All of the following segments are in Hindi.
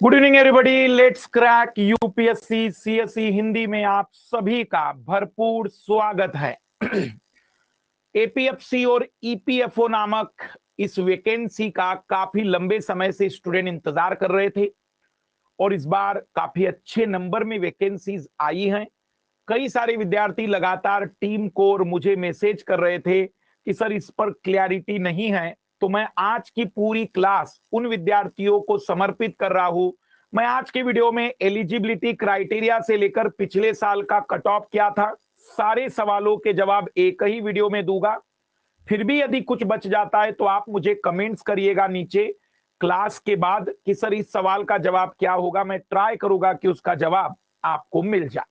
Good evening everybody. Let's crack UPSC CSE Hindi में आप सभी का भरपूर स्वागत है। एपीएफसी और ईपीएफओ नामक इस वैकेंसी का काफी लंबे समय से स्टूडेंट इंतजार कर रहे थे और इस बार काफी अच्छे नंबर में वैकेंसीज आई हैं। कई सारे विद्यार्थी लगातार टीम को और मुझे मैसेज कर रहे थे कि सर इस पर क्लैरिटी नहीं है, तो मैं आज की पूरी क्लास उन विद्यार्थियों को समर्पित कर रहा हूं। मैं आज के वीडियो में एलिजिबिलिटी क्राइटेरिया से लेकर पिछले साल का कट ऑफ क्या था, सारे सवालों के जवाब एक ही वीडियो में दूंगा। फिर भी यदि कुछ बच जाता है तो आप मुझे कमेंट्स करिएगा नीचे क्लास के बाद कि सर इस सवाल का जवाब क्या होगा। मैं ट्राई करूंगा कि उसका जवाब आपको मिल जाए।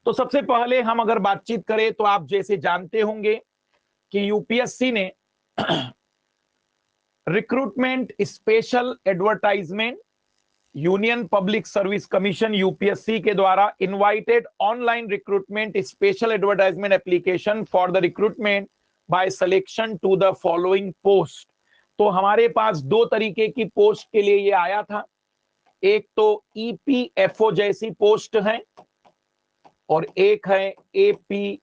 तो सबसे पहले हम अगर बातचीत करें तो आप जैसे जानते होंगे कि यूपीएससी ने recruitment special advertisement Union Public Service Commission UPSC के द्वारा invited online recruitment special advertisement application for the recruitment by selection to the following post. तो हमारे पास दो तरीके की पोस्ट के लिए ये आया था। एक तो ईपीएफओ जैसी पोस्ट है और एक है एपीएफसी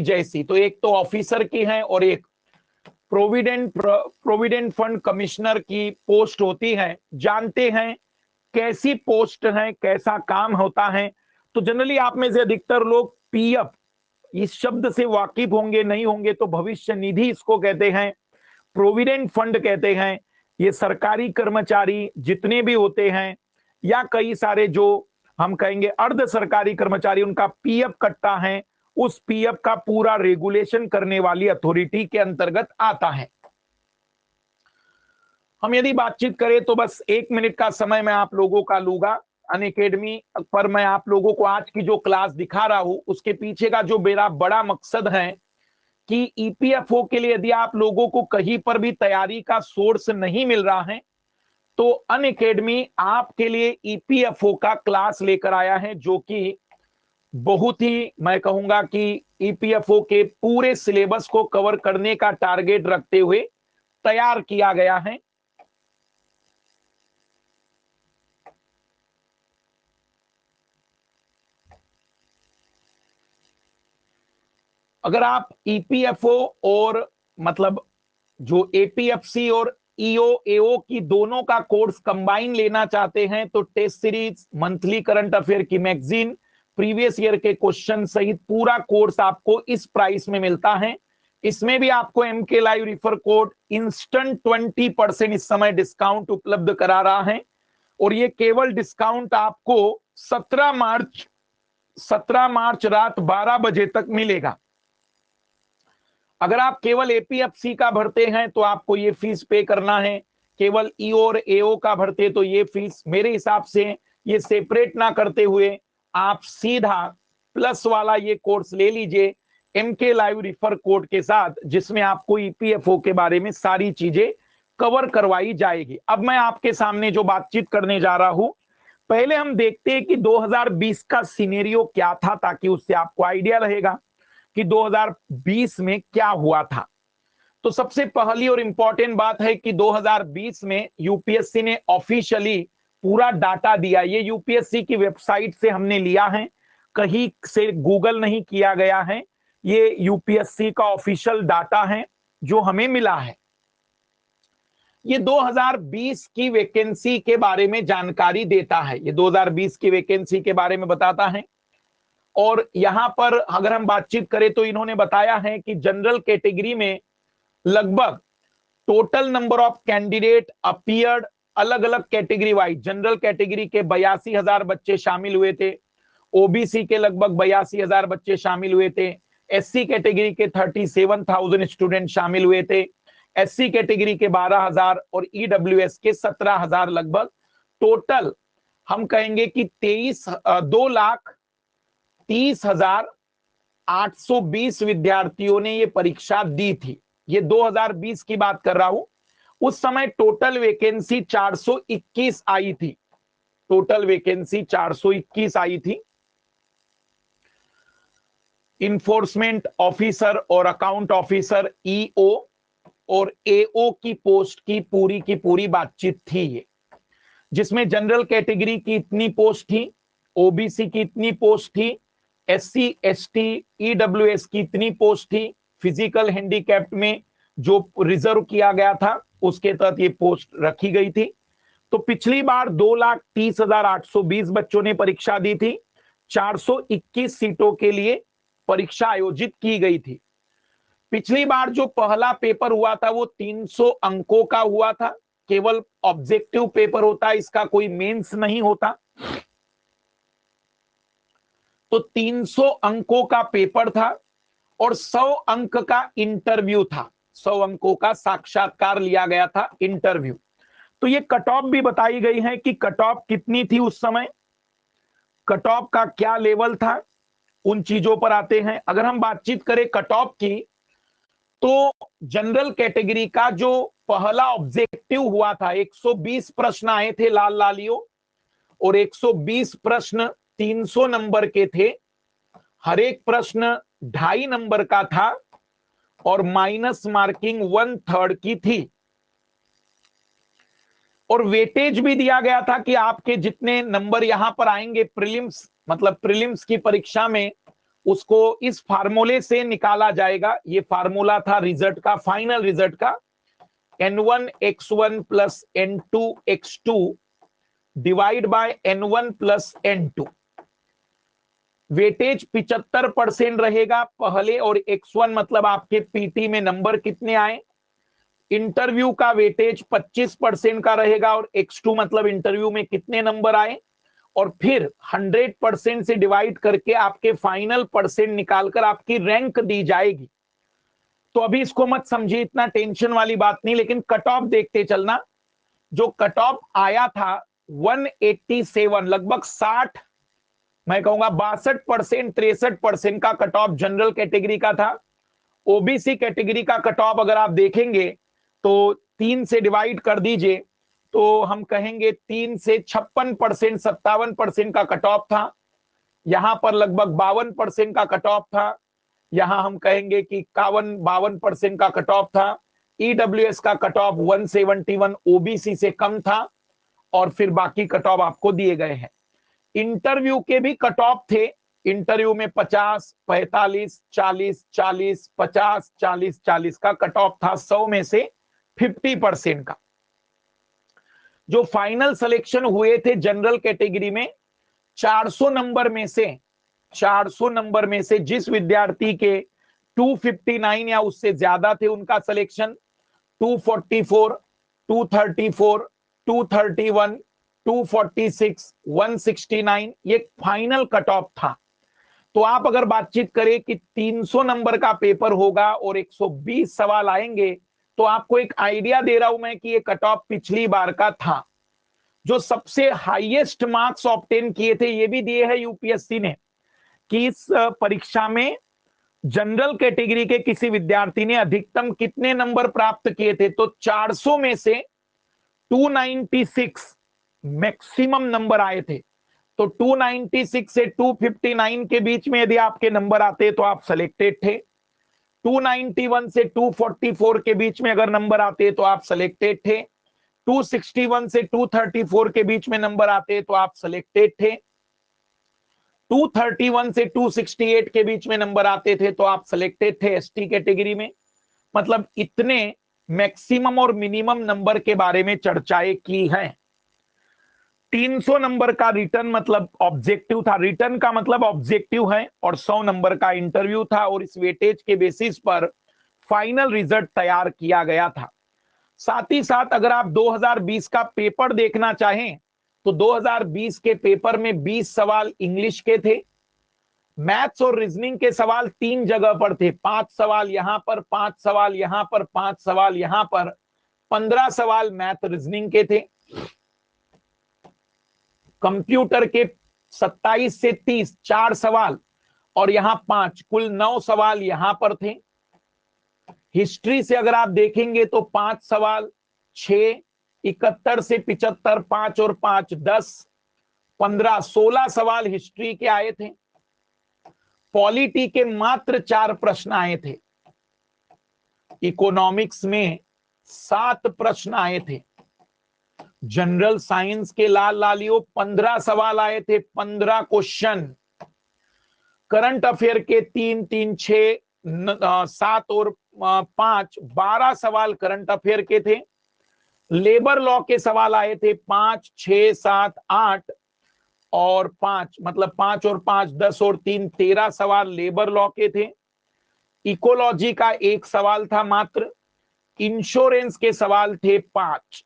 जैसी। तो एक तो ऑफिसर की है और एक प्रोविडेंट फंड कमिश्नर की पोस्ट होती है। जानते हैं कैसी पोस्ट है, कैसा काम होता है। तो जनरली आप में से अधिकतर लोग पीएफ इस शब्द से वाकिफ होंगे, नहीं होंगे तो भविष्य निधि इसको कहते हैं, प्रोविडेंट फंड कहते हैं। ये सरकारी कर्मचारी जितने भी होते हैं या कई सारे जो हम कहेंगे अर्ध सरकारी कर्मचारी, उनका पीएफ कटता है, उस पीएफ का पूरा रेगुलेशन करने वाली अथॉरिटी के अंतर्गत आता है। हम यदि बातचीत करें तो बस 1 मिनट का समय मैं आप लोगों का लूंगा। अनअकैडमी पर मैं आप लोगों को आज की जो क्लास दिखा रहा हूं उसके पीछे का जो मेरा बड़ा मकसद है कि ईपीएफओ के लिए यदि आप लोगों को कहीं पर भी तैयारी का सोर्स नहीं मिल रहा है तो अनअकैडमी आपके लिए ईपीएफओ का क्लास लेकर आया है, जो कि बहुत ही मैं कहूंगा कि ईपीएफओ के पूरे सिलेबस को कवर करने का टारगेट रखते हुए तैयार किया गया है। अगर आप ईपीएफओ और मतलब जो एपीएफसी और ईओ एओ की दोनों का कोर्स कंबाइन लेना चाहते हैं तो test series, monthly current affair की मैगजीन, प्रीवियस ईयर के क्वेश्चन सहित पूरा कोर्स आपको इस प्राइस में मिलता है। इसमें भी आपको MK live refer code instant 20% इस समय डिस्काउंट उपलब्ध करा रहा है और ये केवल डिस्काउंट आपको 17 मार्च रात 12 बजे तक मिलेगा। अगर आप केवल एपीएफसी का भरते हैं तो आपको ये फीस पे करना है, केवल ईओ और एओ का भरते तो ये फीस, मेरे हिसाब से ये सेपरेट ना करते हुए आप सीधा प्लस वाला ये कोर्स ले लीजिए एमके लाइव रिफर कोड के साथ, जिसमें आपको ईपीएफओ के बारे में सारी चीजें कवर करवाई जाएगी। अब मैं आपके सामने जो बातचीत करने जा रहा हूं, पहले हम देखते हैं कि 2020 का सिनेरियो क्या था, ताकि उससे आपको आइडिया रहेगा कि 2020 में क्या हुआ था। तो सबसे पहली और इंपॉर्टेंट बात है कि 2020 में यूपीएससी ने ऑफिशियली पूरा डाटा दिया। ये यूपीएससी की वेबसाइट से हमने लिया है, कहीं से गूगल नहीं किया गया है। ये यूपीएससी का ऑफिशियल डाटा है जो हमें मिला है। ये 2020 की वैकेंसी के बारे में जानकारी देता है, ये 2020 की वैकेंसी के बारे में बताता है। और यहां पर अगर हम बातचीत करें तो इन्होंने बताया है कि जनरल कैटेगरी में लगभग total number of candidate appeared अलग अलग कैटेगरी वाइज, जनरल कैटेगरी के 82,000 बच्चे शामिल हुए थे, ओबीसी के लगभग 82,000 बच्चे शामिल हुए थे, एससी कैटेगरी के 37,000 स्टूडेंट शामिल हुए थे, एससी कैटेगरी के 12,000 और ईडब्ल्यूएस के 17,000। लगभग टोटल हम कहेंगे कि 2,30,820 विद्यार्थियों ने ये परीक्षा दी थी। ये 2020 की बात कर रहा हूं। उस समय टोटल वैकेंसी 421 आई थी, टोटल वैकेंसी 421 आई थी। इन्फोर्समेंट ऑफिसर और अकाउंट ऑफिसर ईओ और एओ की पोस्ट की पूरी बातचीत थी ये, जिसमें जनरल कैटेगरी की इतनी पोस्ट थी, ओबीसी की इतनी पोस्ट थी, एससी एसटी ईडब्ल्यूएस की इतनी पोस्ट थी, फिजिकल हैंडीकैप्ड में जो रिजर्व किया गया था उसके तहत ये पोस्ट रखी गई थी। तो पिछली बार 2,30,820 बच्चों ने परीक्षा दी थी, 421 सीटों के लिए परीक्षा आयोजित की गई थी। पिछली बार जो पहला पेपर हुआ था वो 300 अंकों का हुआ था, केवल ऑब्जेक्टिव पेपर होता है, इसका कोई मेंस नहीं होता। तो 300 अंकों का पेपर था और 100 अंक का इंटरव्यू था, 100 अंकों का साक्षात्कार लिया गया था, इंटरव्यू। तो ये कट ऑफ भी बताई गई है कि कट ऑफ कितनी थी उस समय, कट ऑफ का क्या लेवल था, उन चीजों पर आते हैं। अगर हम बातचीत करें कट ऑफ की, तो जनरल कैटेगरी का जो पहला ऑब्जेक्टिव हुआ था, 120 प्रश्न आए थे लाल लालियो, और 120 प्रश्न 300 नंबर के थे, हर एक प्रश्न 2.5 नंबर का था और माइनस मार्किंग 1/3 की थी। और वेटेज भी दिया गया था कि आपके जितने नंबर यहां पर आएंगे प्रीलिम्स, मतलब प्रीलिम्स की परीक्षा में, उसको इस फार्मूले से निकाला जाएगा। ये फार्मूला था रिजल्ट का, फाइनल रिजल्ट का, n1 x1 plus n2 x2 divide by n1 plus n2। Weightage 75% रहेगा पहले, और x1 मतलब आपके पीटी में नंबर कितने आए। इंटरव्यू का वेटेज 25% का रहेगा, और x2 मतलब इंटरव्यू में कितने नंबर आए, और फिर 100% से डिवाइड करके आपके फाइनल परसेंट निकालकर आपकी रैंक दी जाएगी। तो अभी इसको मत समझिए, इतना टेंशन वाली बात नहीं, लेकिन कट ऑफ देखते चलना। जो कट ऑफ आया था 187, लगभग 60, मैं कहूंगा 62%, 63% का कट ऑफ जनरल कैटेगरी का था। ओबीसी कैटेगरी का कट ऑफ अगर आप देखेंगे तो 3 से डिवाइड कर दीजिए, तो हम कहेंगे 3 से 56%, 57% का कट ऑफ था। यहां पर लगभग 52% का कट ऑफ था। यहां हम कहेंगे कि 51-52% का कट ऑफ था। ईडब्ल्यूएस का कट ऑफ 171 ओबीसी से कम था, और फिर बाकी कट ऑफ आपको दिए गए हैं। इंटरव्यू के भी कट ऑफ थे, इंटरव्यू में 50, 45, 40, 40, 50, 40, 40 का कट ऑफ था, 100 में से 50% का। जो फाइनल सिलेक्शन हुए थे जनरल कैटेगरी में, 400 नंबर में से, 400 नंबर में से जिस विद्यार्थी के 259 या उससे ज्यादा थे उनका सिलेक्शन 244, 234, 231, 246, 169, ये फाइनल कट ऑफ था। तो आप अगर बातचीत करें कि 300 नंबर का पेपर होगा और 120 सवाल आएंगे, तो आपको एक आइडिया दे रहा हूं मैं कि ये कट ऑफ पिछली बार का था। जो सबसे हाईएस्ट मार्क्स ऑब्टेन किए थे, ये भी दिए हैं यूपीएससी ने, कि इस परीक्षा में जनरल कैटेगरी के किसी विद्यार्थी ने अधिकतम कितने नंबर प्राप्त किए थे। तो 400 में से 296 मैक्सिमम नंबर आए थे। तो 296 से 259 के बीच में यदि आपके नंबर आते तो आप सिलेक्टेड थे। 291 से 244 के बीच में अगर नंबर आते तो आप सिलेक्टेड थे। 261 से 234 के बीच में नंबर आते तो आप सिलेक्टेड थे। 231 से 268 के बीच में नंबर आते थे तो आप सिलेक्टेड थे एसटी कैटेगरी में। मतलब इतने मैक्सिमम और मिनिमम नंबर के बारे में चर्चाएं की हैं। 300 नंबर का रिटर्न मतलब ऑब्जेक्टिव था, रिटर्न का मतलब ऑब्जेक्टिव है, और 100 नंबर का इंटरव्यू था, और इस वेटेज के बेसिस पर फाइनल रिजल्ट तैयार किया गया था। साथ ही साथ अगर आप 2020 का पेपर देखना चाहें तो 2020 के पेपर में 20 सवाल इंग्लिश के थे। मैथ्स और रीजनिंग के सवाल 3 जगह पर थे, 5 सवाल यहां पर, 5 सवाल यहां पर, 5 सवाल यहां पर, 15 सवाल मैथ रीजनिंग के थे। कंप्यूटर के 27 से 30 4 सवाल, और यहां 5, कुल 9 सवाल यहां पर थे। हिस्ट्री से अगर आप देखेंगे तो 5 सवाल, 6, 71 से 75, 5 और 5 10, 15, 16 सवाल हिस्ट्री के आए थे। पॉलिटी के मात्र 4 प्रश्न आए थे। इकोनॉमिक्स में 7 प्रश्न आए थे। जनरल साइंस के लाल लालियो 15 सवाल आए थे, 15 क्वेश्चन। करंट अफेयर के 3 3 6 7 और 5 12 सवाल करंट अफेयर के थे। लेबर लॉ के सवाल आए थे 5 6 7 8 और 5, मतलब 5 और 5 10 और 3 13 सवाल लेबर लॉ के थे। इकोलॉजी का 1 सवाल था मात्र। इंश्योरेंस के सवाल थे 5।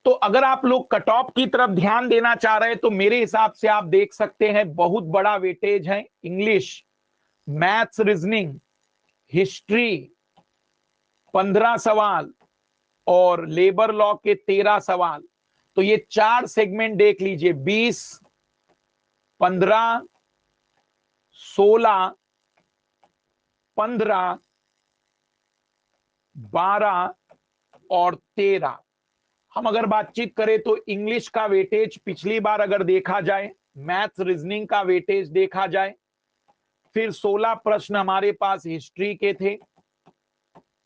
तो अगर आप लोग कट ऑफ की तरफ ध्यान देना चाह रहे हैं तो मेरे हिसाब से आप देख सकते हैं बहुत बड़ा वेटेज है। इंग्लिश, मैथ्स, रीजनिंग, हिस्ट्री 15 सवाल और लेबर लॉ के 13 सवाल। तो ये 4 सेगमेंट देख लीजिए, 20, 15, 16, 15, 12 और 13। हम अगर बातचीत करें तो इंग्लिश का वेटेज पिछली बार अगर देखा जाए, मैथ्स रीजनिंग का वेटेज देखा जाए, फिर 16 प्रश्न हमारे पास हिस्ट्री के थे,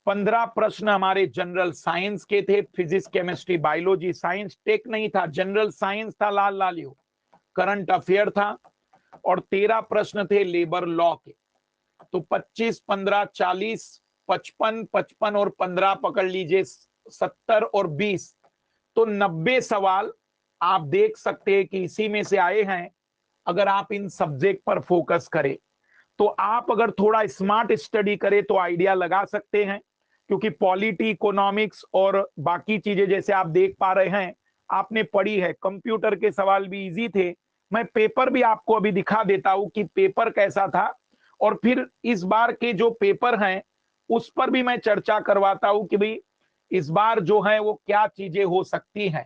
15 प्रश्न हमारे जनरल साइंस के थे, physics, chemistry, biology, science tech नहीं था, जनरल साइंस था लाल लालियो, करंट अफेयर था, और 13 प्रश्न थे लेबर लॉ के। तो 25, 15, 40, 55, 55 और 15 पकड़ लीजिए, 70 और 20, तो 90 सवाल आप देख सकते हैं कि इसी में से आए हैं। अगर आप इन सब्जेक्ट पर फोकस करें तो आप अगर थोड़ा स्मार्ट स्टडी करें तो आइडिया लगा सकते हैं, क्योंकि पॉलिटी, इकोनॉमिक्स और बाकी चीजें जैसे आप देख पा रहे हैं, आपने पढ़ी है। कंप्यूटर के सवाल भी इजी थे। मैं पेपर भी आपको अभी दिखा देता हूं कि पेपर कैसा था, और फिर इस बार के जो पेपर हैं उस पर भी मैं चर्चा करवाता हूं कि भाई इस बार जो है वो क्या चीजें हो सकती हैं।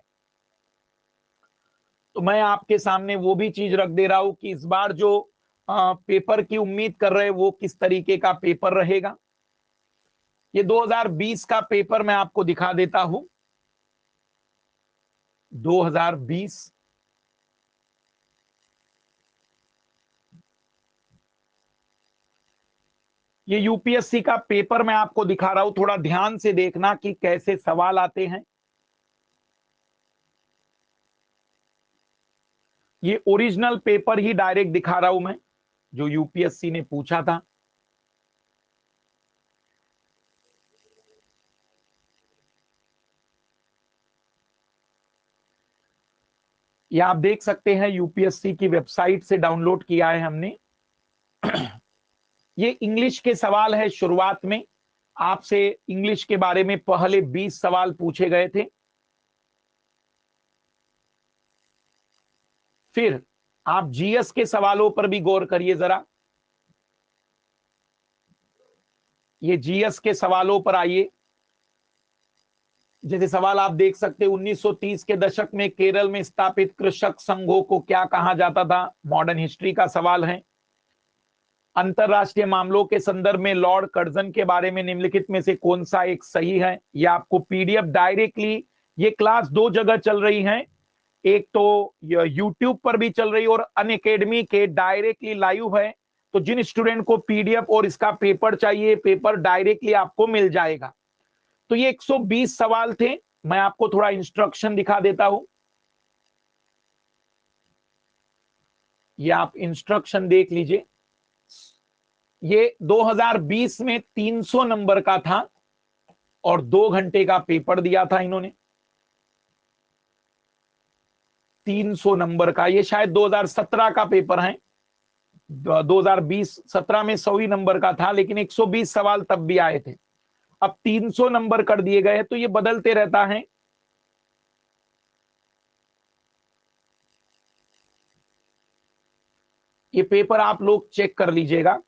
तो मैं आपके सामने वो भी चीज रख दे रहा हूं कि इस बार जो पेपर की उम्मीद कर रहे हैं वो किस तरीके का पेपर रहेगा। ये 2020 का पेपर मैं आपको दिखा देता हूं। 2020 ये यूपीएससी का पेपर मैं आपको दिखा रहा हूं, थोड़ा ध्यान से देखना कि कैसे सवाल आते हैं। ये ओरिजिनल पेपर ही डायरेक्ट दिखा रहा हूं मैं, जो यूपीएससी ने पूछा था। ये आप देख सकते हैं, यूपीएससी की वेबसाइट से डाउनलोड किया है हमने। ये इंग्लिश के सवाल है। शुरुआत में आपसे इंग्लिश के बारे में पहले 20 सवाल पूछे गए थे। फिर आप जीएस के सवालों पर भी गौर करिए जरा। ये जीएस के सवालों पर आइए। जैसे सवाल आप देख सकते हैं, 1930 के दशक में केरल में स्थापित कृषक संघों को क्या कहा जाता था, मॉडर्न हिस्ट्री का सवाल है। अंतरराष्ट्रीय मामलों के संदर्भ में लॉर्ड कर्जन के बारे में निम्नलिखित में से कौन सा एक सही है। ये आपको पीडीएफ डायरेक्टली, ये क्लास 2 जगह चल रही है, एक तो यूट्यूब पर भी चल रही है और अनअकैडमी के डायरेक्टली लाइव है। तो जिन स्टूडेंट को पीडीएफ और इसका पेपर चाहिए, पेपर डायरेक्टली आपको मिल जाएगा। तो ये 120 सवाल थे। मैं आपको थोड़ा इंस्ट्रक्शन दिखा देता हूं। ये आप इंस्ट्रक्शन देख लीजिए। ये 2020 में 300 नंबर का था और 2 घंटे का पेपर दिया था इन्होंने। 300 नंबर का, ये शायद 2017 का पेपर है। 2020-17 में 100 ही नंबर का था, लेकिन 120 सवाल तब भी आए थे। अब 300 नंबर कर दिए गए, तो ये बदलते रहता है। ये पेपर आप लोग चेक कर लीजिएगा।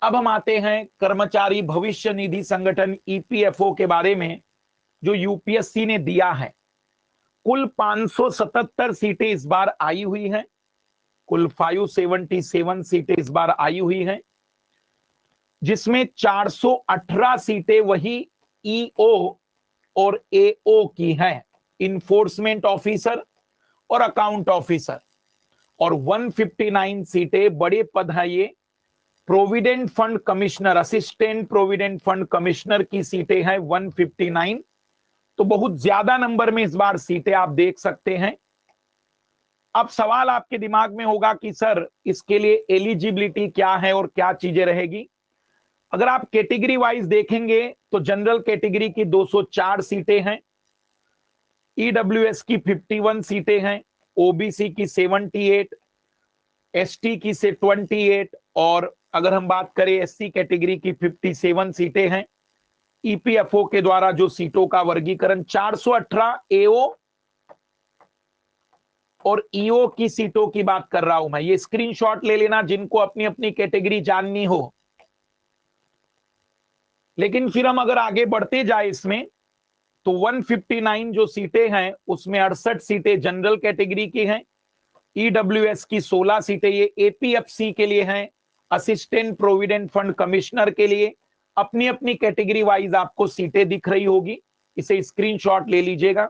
अब हम आते हैं कर्मचारी भविष्य निधि संगठन ईपीएफओ के बारे में, जो यूपीएससी ने दिया है। कुल 577 सीटें इस बार आई हुई हैं। कुल 577 सीटें इस बार आई हुई हैं, जिसमें 418 सीटें वही ईओ और एओ की हैं, इन्फोर्समेंट ऑफिसर और अकाउंट ऑफिसर। और 159 सीटें बड़े पद हैं ये, provident fund commissioner, assistant provident fund commissioner की सीटें हैं 159। तो बहुत ज्यादा नंबर में इस बार सीटें आप देख सकते हैं। अब सवाल आपके दिमाग में होगा कि सर इसके लिए एलिजिबिलिटी क्या है और क्या चीजें रहेगी। अगर आप कैटेगरी वाइज देखेंगे तो जनरल कैटेगरी की 204 सीटें हैं, ईडब्ल्यूएस की 51 सीटें हैं, ओबीसी की 78, एसटी की से 28, और अगर हम बात करें एससी कैटेगरी की 57 सीटें हैं। ईपीएफओ के द्वारा जो सीटों का वर्गीकरण 418 एओ और ईओ की सीटों की बात कर रहा हूं मैं। ये स्क्रीनशॉट ले लेना जिनको अपनी अपनी कैटेगरी जाननी हो। लेकिन फिर हम अगर आगे बढ़ते जाए इसमें तो 159 जो सीटें हैं उसमें 68 सीटें जनरल कैटेगरी की हैं, ईडब्ल्यूएस की 16 सीटें ये एपीएफसी के लिए हैं, असिस्टेंट प्रोविडेंट फंड कमिश्नर के लिए। अपनी अपनी कैटेगरी वाइज आपको सीटें दिख रही होगी, इसे स्क्रीनशॉट ले लीजिएगा।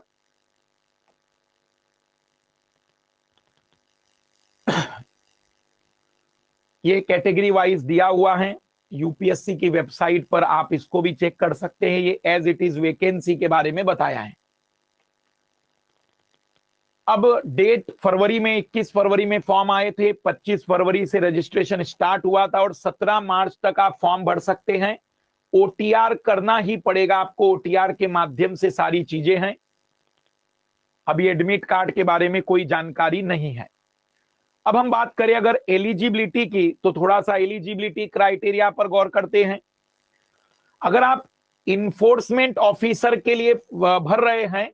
ये कैटेगरी वाइज दिया हुआ है यूपीएससी की वेबसाइट पर, आप इसको भी चेक कर सकते हैं। ये एज इट इज वैकेंसी के बारे में बताया है। अब डेट फरवरी में 21 फरवरी में फॉर्म आए थे, 25 फरवरी से रजिस्ट्रेशन स्टार्ट हुआ था और 17 मार्च तक आप फॉर्म भर सकते हैं। ओटीआर करना ही पड़ेगा आपको, ओटीआर के माध्यम से सारी चीजें हैं। अभी एडमिट कार्ड के बारे में कोई जानकारी नहीं है। अब हम बात करें अगर एलिजिबिलिटी की, तो थोड़ा सा एलिजिबिलिटी क्राइटेरिया पर गौर करते हैं। अगर आप इन्फोर्समेंट ऑफिसर के लिए भर रहे हैं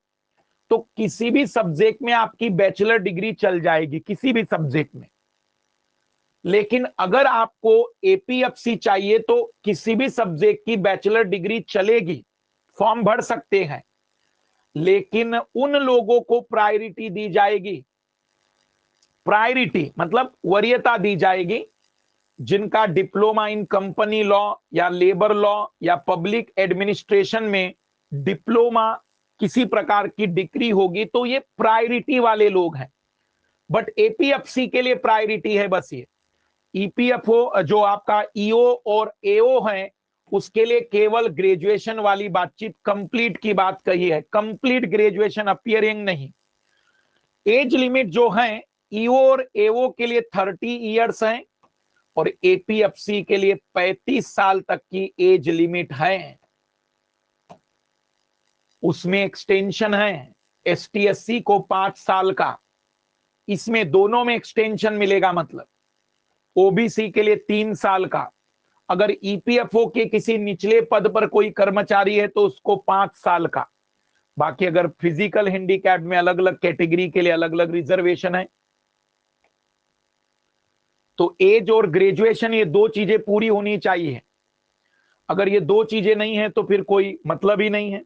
तो किसी भी सब्जेक्ट में आपकी बैचलर डिग्री चल जाएगी, किसी भी सब्जेक्ट में। लेकिन अगर आपको एपीएफसी चाहिए तो किसी भी सब्जेक्ट की बैचलर डिग्री चलेगी, फॉर्म भर सकते हैं, लेकिन उन लोगों को प्रायोरिटी दी जाएगी। प्रायोरिटी मतलब वरीयता दी जाएगी जिनका डिप्लोमा इन कंपनी लॉ या लेबर लॉ या पब्लिक एडमिनिस्ट्रेशन में डिप्लोमा किसी प्रकार की डिग्री होगी, तो ये प्रायोरिटी वाले लोग हैं। बट एपीएफसी के लिए प्रायोरिटी है बस ये। ईपीएफओ जो आपका ईओ और एओ है उसके लिए केवल ग्रेजुएशन वाली बातचीत, कंप्लीट की बात कही है, कंप्लीट ग्रेजुएशन अपियरिंग नहीं। एज लिमिट जो है ईओ और एओ के लिए 30 इयर्स है और एपीएफसी के लिए 35 साल तक की एज लिमिट है। उसमें एक्सटेंशन है, एसटीएससी को 5 साल का, इसमें दोनों में एक्सटेंशन मिलेगा। मतलब ओबीसी के लिए 3 साल का, अगर ईपीएफओ के किसी निचले पद पर कोई कर्मचारी है तो उसको 5 साल का। बाकी अगर फिजिकल हैंडीकैप में अलग अलग कैटेगरी के लिए अलग अलग रिजर्वेशन है। तो एज और ग्रेजुएशन ये दो चीजें पूरी होनी चाहिए। अगर ये दो चीजें नहीं है तो फिर कोई मतलब ही नहीं है।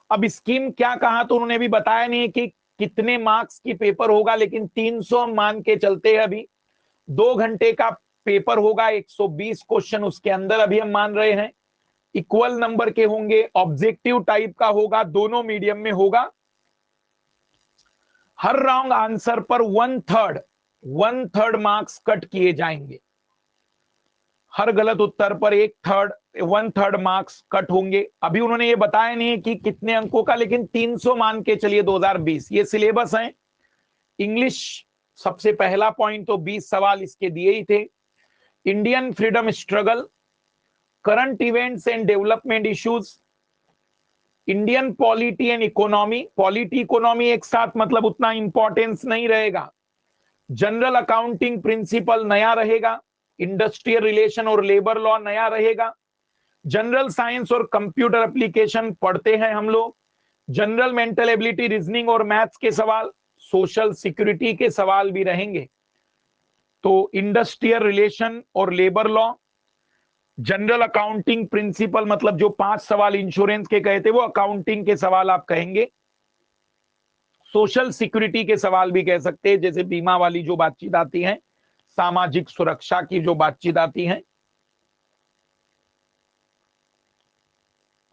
अब स्कीम क्या कहा तो उन्होंने भी बताया नहीं है कि कितने मार्क्स की पेपर होगा, लेकिन 300 मान के चलते हैं। अभी 2 घंटे का पेपर होगा, 120 क्वेश्चन उसके अंदर अभी हम मान रहे हैं। इक्वल नंबर के होंगे, ऑब्जेक्टिव टाइप का होगा, दोनों मीडियम में होगा। हर रॉन्ग आंसर पर 1/3 मार्क्स कट किए जाएंगे। हर गलत उत्तर पर 1/3 मार्क्स कट होंगे। अभी उन्होंने ये बताया नहीं है कि कितने अंकों का, लेकिन 300 मान के चलिए 2020। ये सिलेबस है। इंग्लिश सबसे पहला पॉइंट, तो 20 सवाल इसके दिए ही थे। Indian freedom struggle, current events and development issues, Indian polity and economy. Polity economy एक साथ मतलब उतना इंपॉर्टेंस नहीं रहेगा। जनरल अकाउंटिंग प्रिंसिपल नया रहेगा, इंडस्ट्रियल रिलेशन और लेबर लॉ नया रहेगा। जनरल साइंस और कंप्यूटर एप्लीकेशन पढ़ते हैं हम लोग। जनरल मेंटल एबिलिटी, रीजनिंग और मैथ्स के सवाल, सोशल सिक्योरिटी के सवाल भी रहेंगे। तो इंडस्ट्रियल रिलेशन और labour law, general accounting principle मतलब जो 5 सवाल इंश्योरेंस के कहे थे वो अकाउंटिंग के सवाल आप कहेंगे। सोशल सिक्योरिटी के सवाल भी कह सकते हैं, जैसे बीमा वाली जो बातचीत आती है, सामाजिक सुरक्षा की जो बातचीत आती है।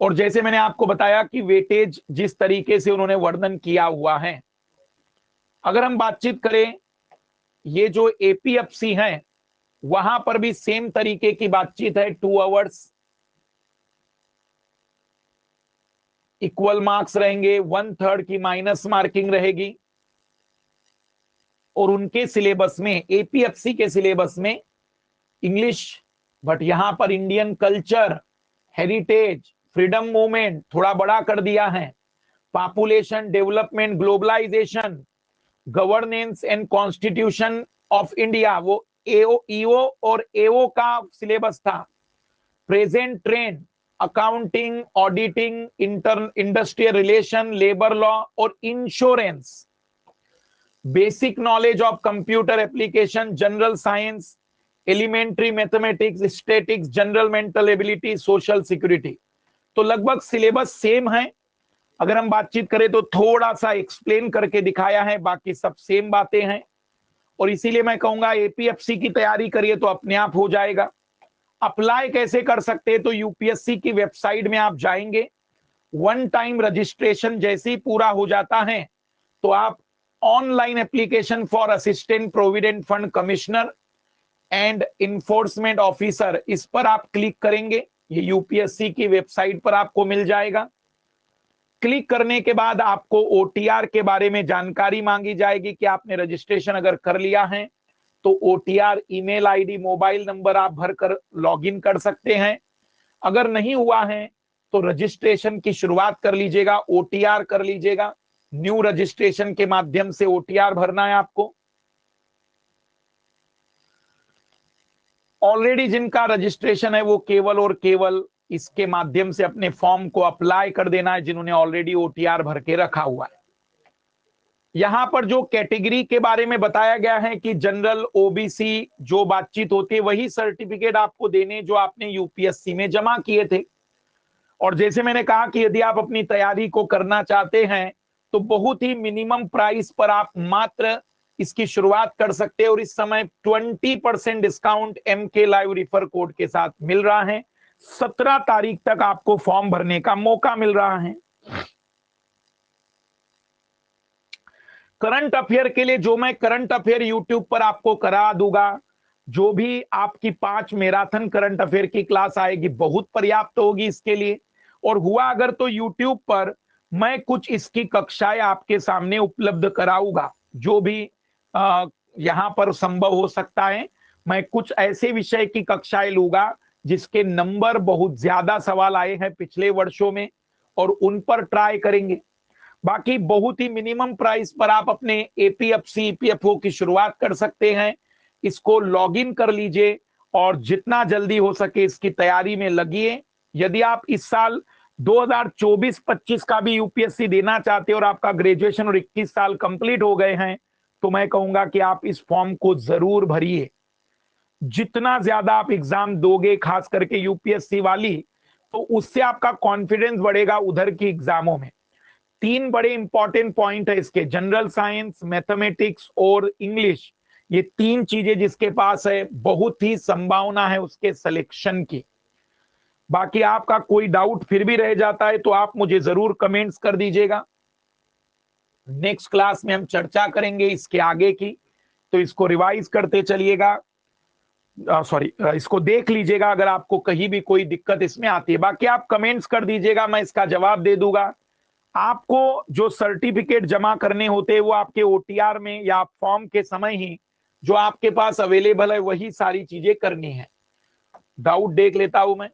और जैसे मैंने आपको बताया कि वेटेज जिस तरीके से उन्होंने वर्णन किया हुआ है। अगर हम बातचीत करें, ये जो एपीएफसी है वहां पर भी सेम तरीके की बातचीत है, 2 आवर्स, इक्वल मार्क्स रहेंगे, 1/3 की माइनस मार्किंग रहेगी। और उनके सिलेबस में, एपीएफसी के सिलेबस में इंग्लिश, बट यहां पर Indian culture, heritage, freedom movement थोड़ा बड़ा कर दिया है, population development, globalisation, governance and constitution of India, वो एओ ईओ और एओ का सिलेबस था। Present trend, accounting, auditing, industrial relation, labour law और insurance, basic knowledge of computer application, general science, elementary mathematics, statistics, general mental ability, social security. तो लगभग सिलेबस सेम है। अगर हम बातचीत करें तो थोड़ा सा एक्सप्लेन करके दिखाया है, बाकी सब सेम बातें हैं। और इसीलिए मैं कहूंगा एपीएफसी की तैयारी करिए तो अपने आप हो जाएगा। अप्लाई कैसे कर सकते हैं, तो यूपीएससी की वेबसाइट में आप जाएंगे, वन टाइम रजिस्ट्रेशन जैसे ही पूरा हो जाता है तो आप online application for assistant provident fund commissioner and enforcement officer, इस पर आप क्लिक करेंगे, ये यूपीएससी की वेबसाइट पर आपको मिल जाएगा। क्लिक करने के बाद आपको ओटीआर के बारे में जानकारी मांगी जाएगी कि आपने रजिस्ट्रेशन अगर कर लिया है तो OTR, email ID, mobile number आप भरकर लॉगिन कर सकते हैं। अगर नहीं हुआ है तो रजिस्ट्रेशन की शुरुआत कर लीजिएगा, ओटीआर कर लीजिएगा। न्यू रजिस्ट्रेशन के माध्यम से ओटीआर भरना है आपको। ऑलरेडी जिनका रजिस्ट्रेशन है वो केवल और केवल इसके माध्यम से अपने फॉर्म को अप्लाई कर देना है, जिन्होंने ऑलरेडी ओटीआर भर के रखा हुआ है। यहां पर जो कैटेगरी के बारे में बताया गया है कि जनरल, ओबीसी जो बातचीत होती है, वही सर्टिफिकेट आपको देने जो आपने यूपीएससी में जमा किए थे। और जैसे मैंने कहा कि यदि आप अपनी तैयारी को करना चाहते हैं तो बहुत ही मिनिमम प्राइस पर आप मात्र इसकी शुरुआत कर सकते हैं। और इस समय 20% discount MK live refer code के साथ मिल रहा है। 17 तारीख तक आपको फॉर्म भरने का मौका मिल रहा है। करंट अफेयर के लिए जो मैं करंट अफेयर यूट्यूब पर आपको करा दूंगा, जो भी आपकी 5 मैराथन करंट अफेयर की क्लास आएगी, बहुत पर्याप्त होगी इसके लिए। और हुआ अगर तो यूट्यूब पर मैं कुछ इसकी कक्षाएं आपके सामने उपलब्ध कराऊंगा, जो भी यहां पर संभव हो सकता है। मैं कुछ ऐसे विषय की कक्षाएं लूंगा जिसके नंबर बहुत ज्यादा सवाल आए हैं पिछले वर्षों में, और उन पर ट्राई करेंगे। बाकी बहुत ही मिनिमम प्राइस पर आप अपने एपीएफसी, ईपीएफओ की शुरुआत कर सकते हैं। इसको लॉगिन कर लीजिए और जितना जल्दी हो सके इसकी तैयारी में लगिए। यदि आप इस साल 2024-25 का भी यूपीएससी देना चाहते हैं और आपका ग्रेजुएशन और 21 साल कंप्लीट हो गए हैं, तो मैं कहूंगा कि आप इस फॉर्म को जरूर भरिए। जितना ज्यादा आप एग्जाम दोगे, खास करके यूपीएससी वाली, तो उससे आपका कॉन्फिडेंस बढ़ेगा उधर की एग्जामों में। 3 बड़े इंपॉर्टेंट पॉइंट है इसके, जनरल साइंस, मैथमेटिक्स और इंग्लिश। ये 3 चीजें जिसके पास है, बहुत ही संभावना है उसके सिलेक्शन की। बाकी आपका कोई डाउट फिर भी रह जाता है तो आप मुझे जरूर कमेंट्स कर दीजिएगा। नेक्स्ट क्लास में हम चर्चा करेंगे इसके आगे की, तो इसको रिवाइज करते चलिएगा। सॉरी, इसको देख लीजिएगा अगर आपको कहीं भी कोई दिक्कत इसमें आती है। बाकी आप कमेंट्स कर दीजिएगा, मैं इसका जवाब दे दूंगा। आपको जो सर्टिफिकेट जमा करने होते हैं वो आपके ओटीआर में या फॉर्म के समय ही जो आपके पास अवेलेबल है वही सारी चीजें करनी है। डाउट देख लेता हूं मैं।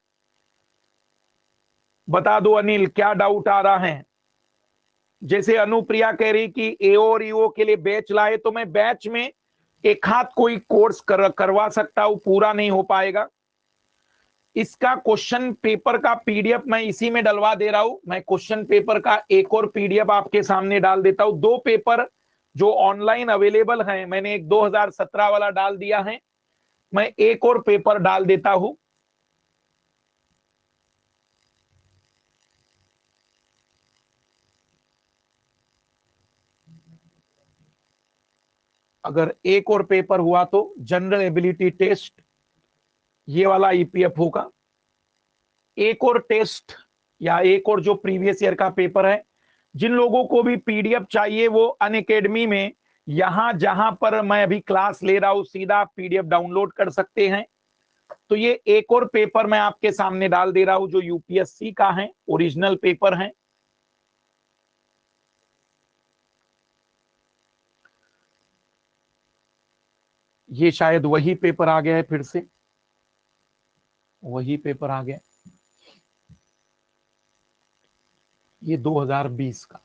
बता दो अनिल, क्या डाउट आ रहा है? जैसे अनुप्रिया कह रही कि एओ और ईओ के लिए बैच लाए, तो मैं बैच में एक हाथ कोई कोर्स करवा सकता हूं, पूरा नहीं हो पाएगा। इसका क्वेश्चन पेपर का पीडीएफ मैं इसी में डलवा दे रहा हूं। मैं क्वेश्चन पेपर का एक और पीडीएफ आपके सामने डाल देता हूं। 2 पेपर जो ऑनलाइन अवेलेबल हैं, मैंने एक 2017 वाला डाल दिया है, मैं एक और पेपर डाल देता हूं। अगर एक और पेपर हुआ तो जनरल एबिलिटी टेस्ट, ये वाला ईपीएफओ का एक और टेस्ट या एक और जो प्रीवियस ईयर का पेपर है। जिन लोगों को भी पीडीएफ चाहिए वो अनअकैडमी में यहां जहां पर मैं अभी क्लास ले रहा हूं सीधा आप पीडीएफ डाउनलोड कर सकते हैं। तो ये एक और पेपर मैं आपके सामने डाल दे रहा हूं जो यूपीएससी का है, ओरिजिनल पेपर है। ये शायद वही पेपर आ गया है, फिर से वही पेपर आ गया। ये 2020 का,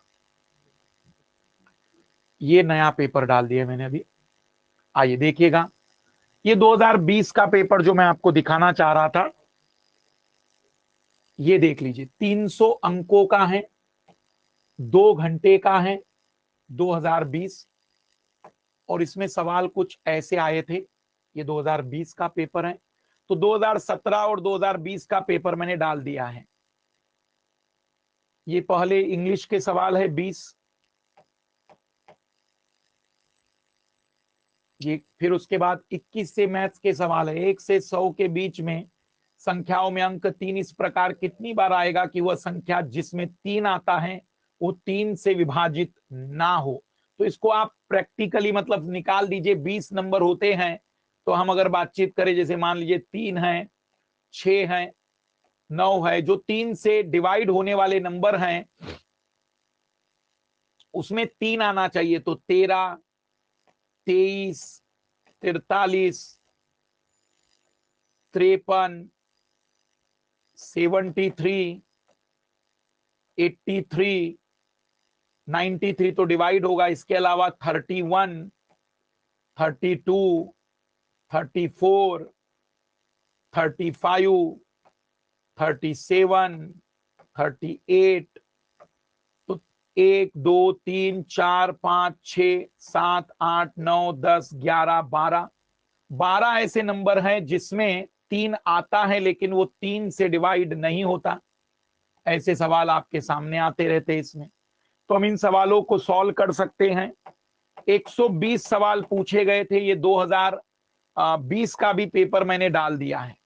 ये नया पेपर डाल दिया मैंने अभी। आइए देखिएगा, ये 2020 का पेपर जो मैं आपको दिखाना चाह रहा था, ये देख लीजिए। 300 अंकों का है, 2 घंटे का है, 2020। और इसमें सवाल कुछ ऐसे आए थे। ये 2020 का पेपर है, तो 2017 और 2020 का पेपर मैंने डाल दिया है। ये पहले इंग्लिश के सवाल है 20, ये फिर उसके बाद 21 से मैथ्स के सवाल है। 1 से 100 के बीच में संख्याओं में अंक 3 इस प्रकार कितनी बार आएगा कि वह संख्या जिसमें 3 आता है वो 3 से विभाजित ना हो। तो इसको आप प्रैक्टिकली मतलब निकाल दीजिए। 20 नंबर होते हैं, तो हम अगर बातचीत करें, जैसे मान लीजिए 3 है, 6 है, 9 है, जो 3 से डिवाइड होने वाले नंबर हैं उसमें 3 आना चाहिए। तो 13, 23, 43, 53, 73, 83, 93 तो डिवाइड होगा। इसके अलावा 31, 32, 34, 35, 37, 38। तो 1, 2, 3, 4, 5, 6, 7, 8, 9, 10, 11, 12, 12 ऐसे नंबर हैं जिसमें 3 आता है लेकिन वो 3 से डिवाइड नहीं होता। ऐसे सवाल आपके सामने आते रहते हैं इसमें। तो हम इन सवालों को सॉल्व कर सकते हैं। 120 सवाल पूछे गए थे। ये 2020 का भी पेपर मैंने डाल दिया है।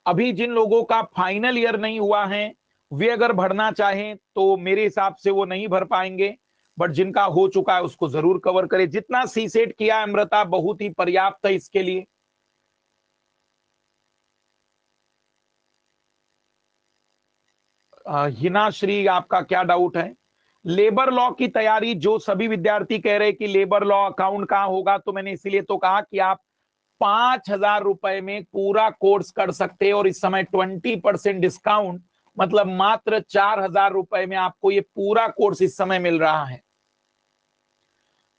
अभी जिन लोगों का फाइनल ईयर नहीं हुआ है वे अगर भरना चाहें तो मेरे हिसाब से वो नहीं भर पाएंगे, बट जिनका हो चुका है उसको जरूर कवर करें। जितना सी सेट किया है अमृता बहुत ही पर्याप्त है इसके लिए। हिना श्री, आपका क्या डाउट है? लेबर लॉ की तैयारी जो सभी विद्यार्थी कह रहे हैं कि लेबर लॉ अकाउंट कहां होगा, तो मैंने इसीलिए तो कहा कि आप 5,000 रुपए में पूरा कोर्स कर सकते हैं। और इस समय 20% डिस्काउंट, मतलब मात्र 4,000 रुपए में आपको ये पूरा कोर्स इस समय मिल रहा है।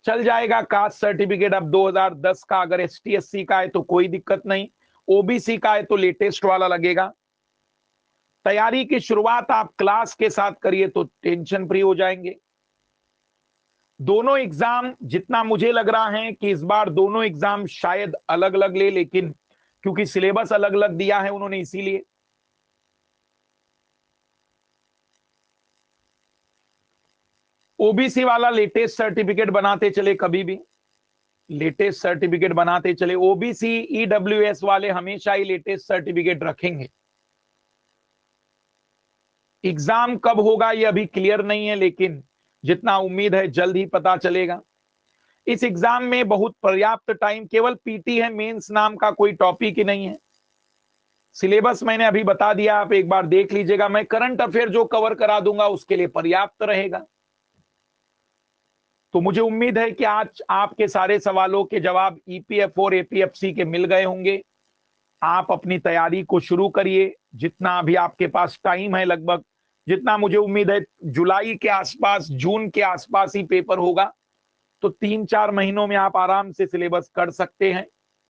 चल जाएगा। कास्ट सर्टिफिकेट अब 2010 का, अगर ST/SC का है तो कोई दिक्कत नहीं, OBC का है तो लेटेस्ट वाला लगेगा। तैयारी की शुरुआत आप क्लास के साथ करिए तो टेंशन फ्री हो जाएंगे। दोनों एग्जाम, जितना मुझे लग रहा है कि इस बार दोनों एग्जाम शायद अलग अलग ले, लेकिन क्योंकि सिलेबस अलग अलग दिया है उन्होंने, इसीलिए। OBC वाला लेटेस्ट सर्टिफिकेट बनाते चले, कभी भी लेटेस्ट सर्टिफिकेट बनाते चले। OBC EWS वाले हमेशा ही लेटेस्ट सर्टिफिकेट रखेंगे। एग्जाम कब होगा ये अभी क्लियर नहीं है, लेकिन जितना उम्मीद है जल्द ही पता चलेगा। इस एग्जाम में बहुत पर्याप्त टाइम, केवल पीटी है, मेंस नाम का कोई टॉपिक ही नहीं है। सिलेबस मैंने अभी बता दिया, आप एक बार देख लीजिएगा। मैं करंट अफेयर जो कवर करा दूंगा उसके लिए पर्याप्त रहेगा। तो मुझे उम्मीद है कि आज आपके सारे सवालों के जवाब EPF और APFC के मिल गए होंगे। आप अपनी तैयारी को शुरू करिए। जितना अभी आपके पास टाइम है, लगभग जितना मुझे उम्मीद है जुलाई के आसपास, जून के आसपास ही पेपर होगा, तो 3-4 महीनों में आप आराम से सिलेबस कर सकते हैं।